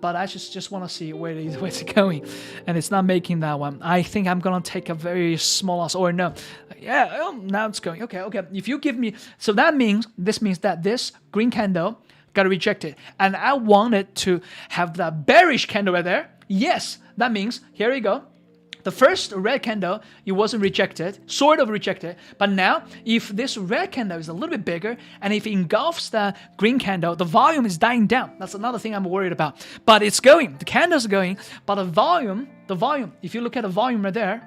But I just want to see where it's going, and it's not making that one. I think I'm gonna take a very small loss, or no, yeah. Now it's going. Okay. If you give me, so this means that this green candle got rejected, and I wanted to have that bearish candle right there. Yes, that means here we go. The first red candle, it wasn't rejected, sort of rejected. But now, if this red candle is a little bit bigger, and if it engulfs the green candle, the volume is dying down. That's another thing I'm worried about. But it's going. The candles are going. But the volume, if you look at the volume right there,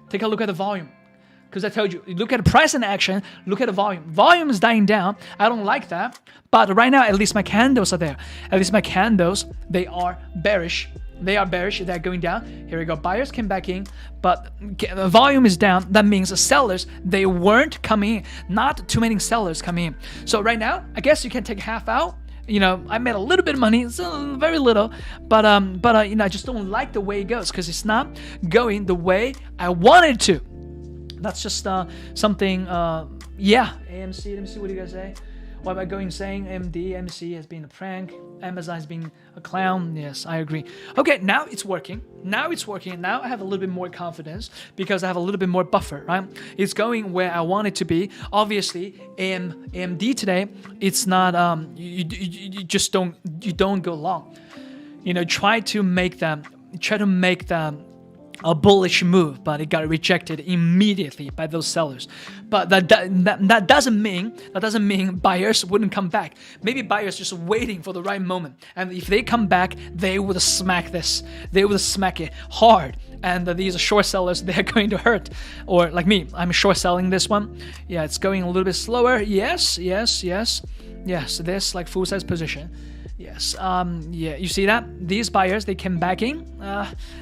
take a look at the volume. Because I told you, look at the price in action, look at the volume. Volume is dying down. I don't like that. But right now, at least my candles are there. At least my candles, they are bearish. They're going down. Here we go. Buyers came back in, but the volume is down. That means the sellers, they weren't coming in. Not too many sellers coming in. So right now, I guess you can take half out. I made a little bit of money. It's very little, but I just don't like the way it goes, because it's not going the way I wanted to. That's just something. Yeah, AMC. Let me see what you guys say. Why am I saying AMC has been a prank? Amazon has been a clown? Yes, I agree. Okay, now it's working. Now I have a little bit more confidence, because I have a little bit more buffer, right? It's going where I want it to be. Obviously, AMD today, it's not. You don't go long. Try to make them a bullish move, but it got rejected immediately by those sellers. But that doesn't mean buyers wouldn't come back. Maybe buyers just waiting for the right moment, and if they come back, they would smack this. They would smack it hard, and these short sellers, they're going to hurt. Or like me, I'm short selling this one. Yeah, it's going a little bit slower. Yes. This like full size position. Yes. Yeah. You see that? These buyers, they came back in.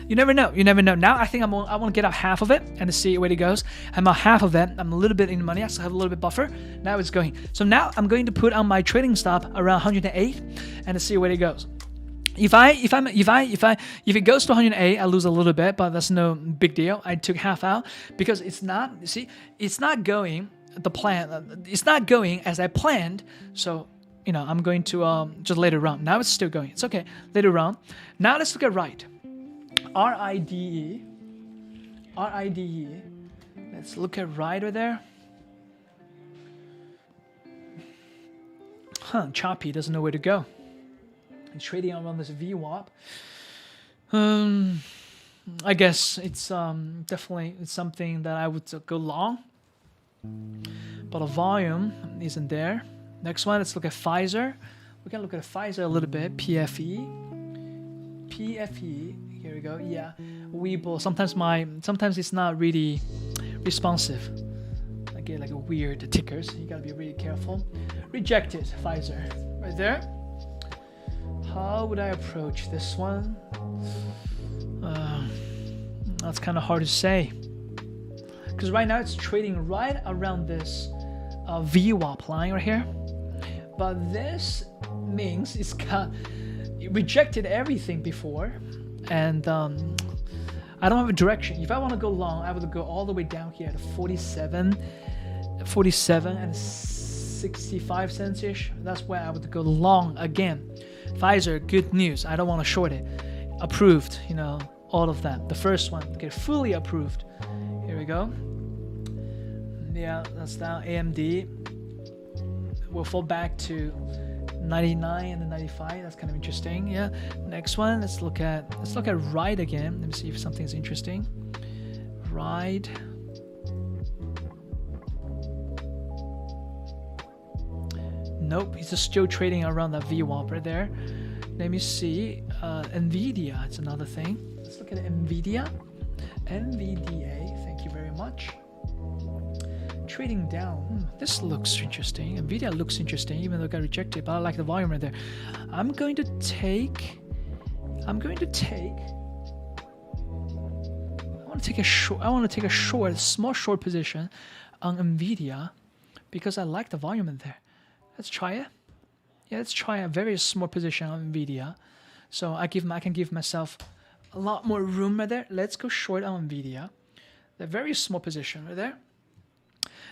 You never know. Now I think I want to get out half of it and to see where it goes. I'm out half of it. I'm a little bit in the money. I still have a little bit buffer. Now it's going. So now I'm going to put on my trading stop around 108 and to see where it goes. If it goes to 108, I lose a little bit, but that's no big deal. I took half out because it's not going the plan. It's not going as I planned. So. I'm going to just later on. Now it's still going. It's okay. Later on. Now let's look at right. RIDE. Let's look at right right there. choppy, doesn't know where to go. It's trading around this VWAP. I guess it's definitely something that I would go long, but the volume isn't there. Next one, let's look at Pfizer. We can look at Pfizer a little bit. PFE. Here we go. Yeah, Weeble. Sometimes it's not really responsive. I get like a weird tickers. You gotta be really careful. Rejected. Pfizer. Right there. How would I approach this one? That's kind of hard to say, because right now it's trading right around this VWAP line right here, but this means it rejected everything before, and I don't have a direction. If I want to go long, I would go all the way down here to 47 and 65 cents ish. That's where I would go long again. Pfizer, good news. I don't want to short it. Approved, you know, all of that. The first one, get fully approved. Here we go. Yeah, that's down. AMD will fall back to 99 and then 95. That's kind of interesting. Yeah. Next one, let's look at Ride again. Let me see if something's interesting. Ride. Nope, he's just still trading around that VWAP right there. Let me see. Nvidia, it's another thing. Let's look at Nvidia. NVDA, thank you very much. Trading down. This looks interesting. Nvidia looks interesting, even though it got rejected, but I like the volume right there. I want to take a small short position on Nvidia because I like the volume in there. Let's try it. Yeah, let's try a very small position on Nvidia. So I can give myself a lot more room right there. Let's go short on Nvidia. The very small position right there.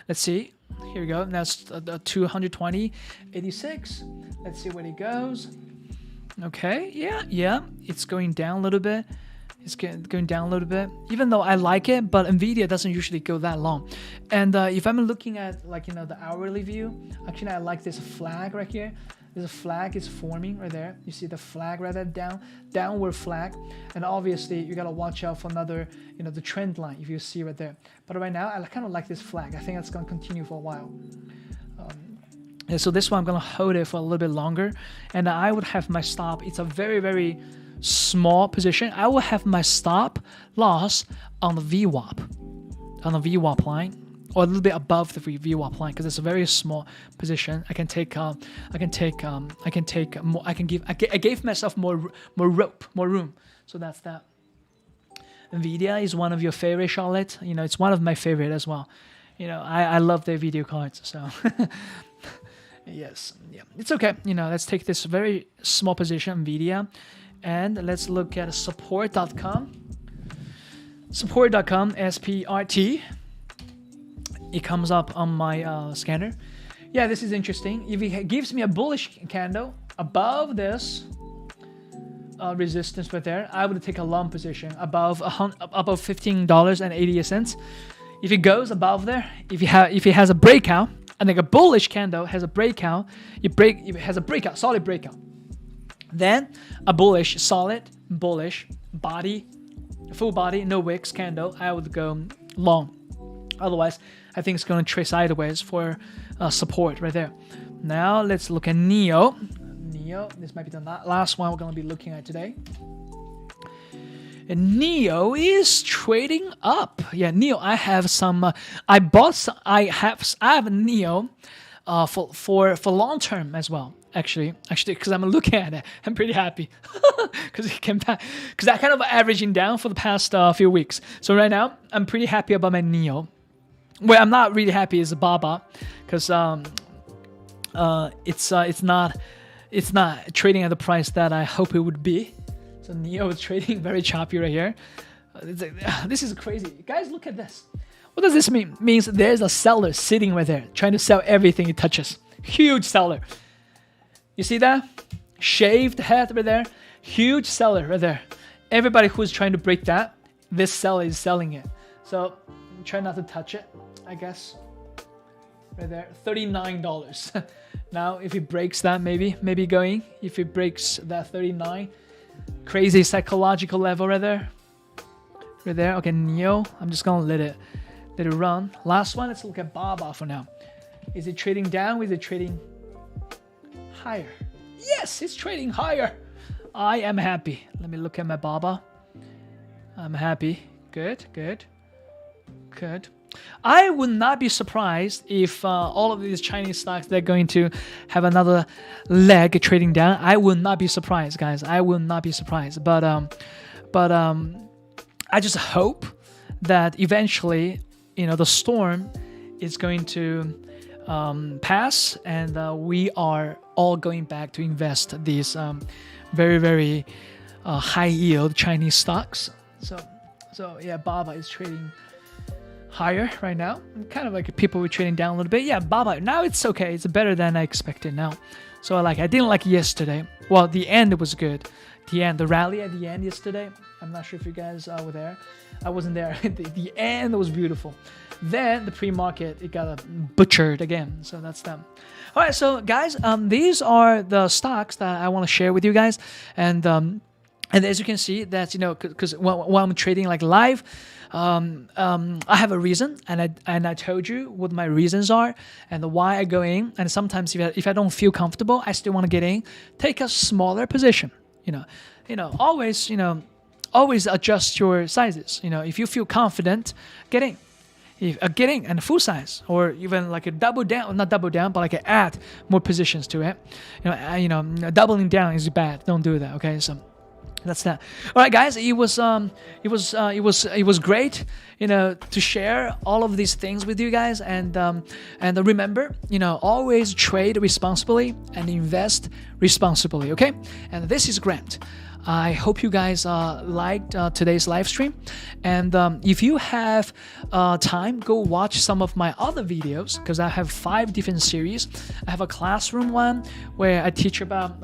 Let's see. Here we go. That's 220.86. Let's see where it goes. Okay. Yeah. It's going down a little bit. It's going down a little bit. Even though I like it, but Nvidia doesn't usually go that long. And if I'm looking at the hourly view, actually I like this flag right here. There's a flag is forming right there. You see the flag right there, downward flag. And obviously you gotta watch out for another, the trend line if you see right there. But right now I kind of like this flag. I think that's gonna continue for a while. And so this one I'm gonna hold it for a little bit longer. And I would have my stop. It's a very, very small position. I will have my stop loss on the VWAP line, or a little bit above the VWAP line, because it's a very small position. I gave myself more room. So that's that. Nvidia is one of your favorite, Charlotte. It's one of my favorite as well. I love their video cards. So yes, yeah, it's okay. Let's take this very small position, Nvidia. And let's look at support.com. Support.com, SPRT. It comes up on my scanner. Yeah, this is interesting. If it gives me a bullish candle above this resistance right there, I would take a long position above $15.80. If it goes above there, if it has a breakout, and like a bullish candle has a breakout, it has a breakout, solid breakout. Then a bullish, solid, bullish body, full body, no wicks candle, I would go long. Otherwise, I think it's going to trade sideways for support right there. Now let's look at NEO. This might be the last one we're going to be looking at today. And NEO is trading up. Yeah, NEO. I have some. I have NEO for long term as well. Actually, because I'm looking at it, I'm pretty happy because it came back. Because I kind of averaging down for the past few weeks. So right now, I'm pretty happy about my NEO. Where I'm not really happy is BABA, because it's not trading at the price that I hope it would be. So NEO is trading very choppy right here. This is crazy, guys. Look at this. What does this mean? It means there's a seller sitting right there trying to sell everything it touches. Huge seller. You see that? Shaved head right there. Huge seller right there. Everybody who's trying to break that, this seller is selling it. So try not to touch it, I guess. right there, $39. Now, if it breaks that, maybe going. If it breaks that 39, crazy psychological level right there. Right there. Okay, Neo. I'm just gonna let it run. Last one. Let's look at BABA for now. Is it trading down? Is it trading higher? Yes, it's trading higher. I am happy. Let me look at my BABA. I'm happy. Good. I would not be surprised if all of these Chinese stocks, they're going to have another leg trading down. I will not be surprised, guys. I will not be surprised. But I just hope that eventually, the storm is going to pass, and we are all going back to invest these very, very high yield Chinese stocks. So yeah, BABA is trading higher right now. Kind of like people were trading down a little bit. Yeah, BABA, now it's okay. It's better than I expected now. So I didn't like yesterday. Well, the end was good. The rally at the end yesterday. I'm not sure if you guys were there. I wasn't there. The end was beautiful. Then the pre-market, it got butchered again. So that's them. All right, so guys, these are the stocks that I want to share with you guys. And as you can see, that's because when I'm trading live, I have a reason, and I told you what my reasons are and why I go in. And sometimes if I don't feel comfortable, I still want to get in. Take a smaller position. Always adjust your sizes. If you feel confident, get in. Get in and full size, or even a double down, not double down, but add more positions to it. Doubling down is bad. Don't do that. Okay, so. That's that. All right, guys. It was great, to share all of these things with you guys. And remember, always trade responsibly and invest responsibly. Okay. And this is Grant. I hope you guys liked today's live stream. And if you have time, go watch some of my other videos, because I have 5 different series. I have a classroom one where I teach about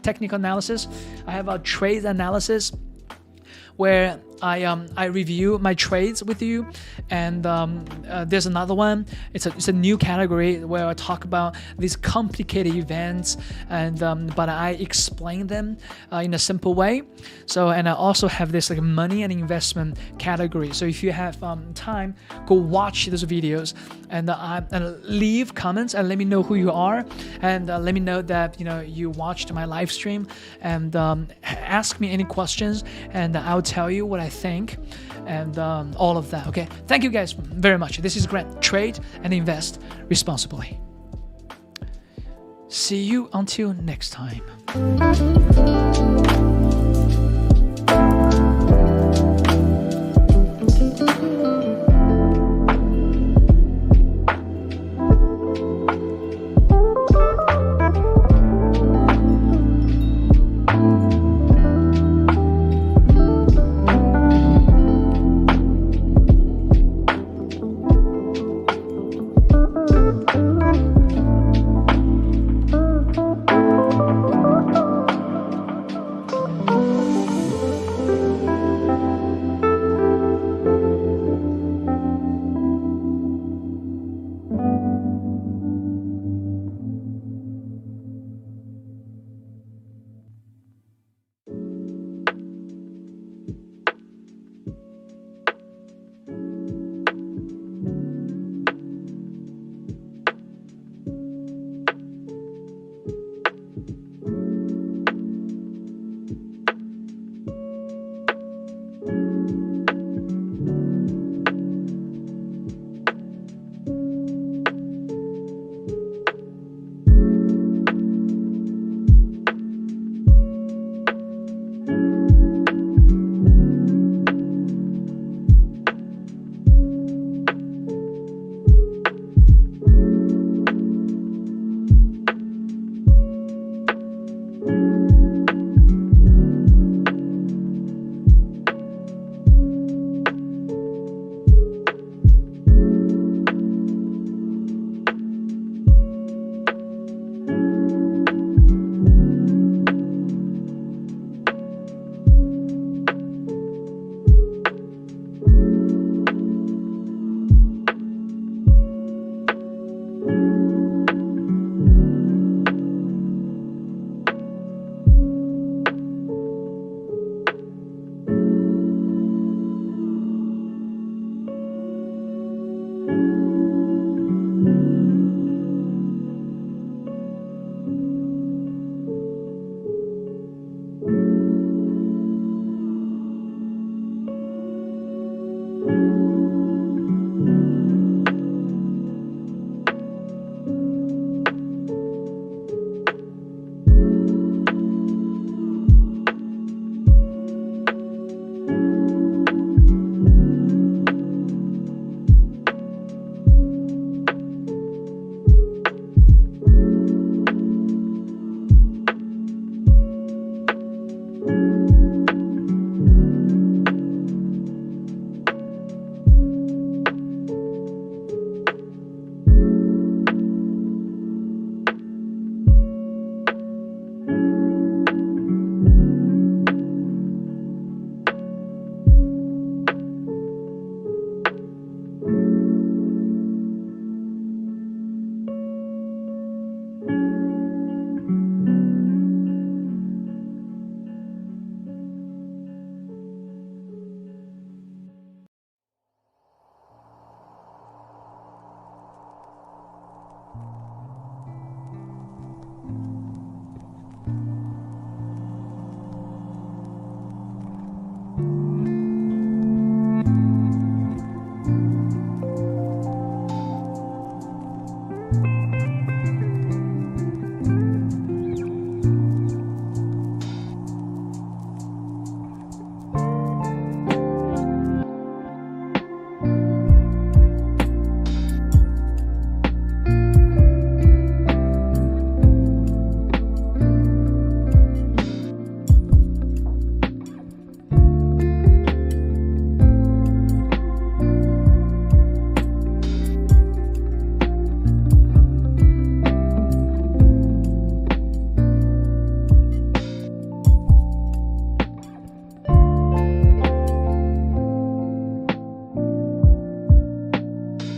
technical analysis. I have a trade analysis where I review my trades with you, and there's another one. It's a new category where I talk about these complicated events, and but I explain them in a simple way. So, and I also have this money and investment category. So if you have time, go watch those videos and leave comments and let me know who you are, and let me know that you watched my live stream, and ask me any questions, and I'll tell you what I think, and all of that. Okay, thank you guys very much. This is Grant. Trade and invest responsibly. See you until next time.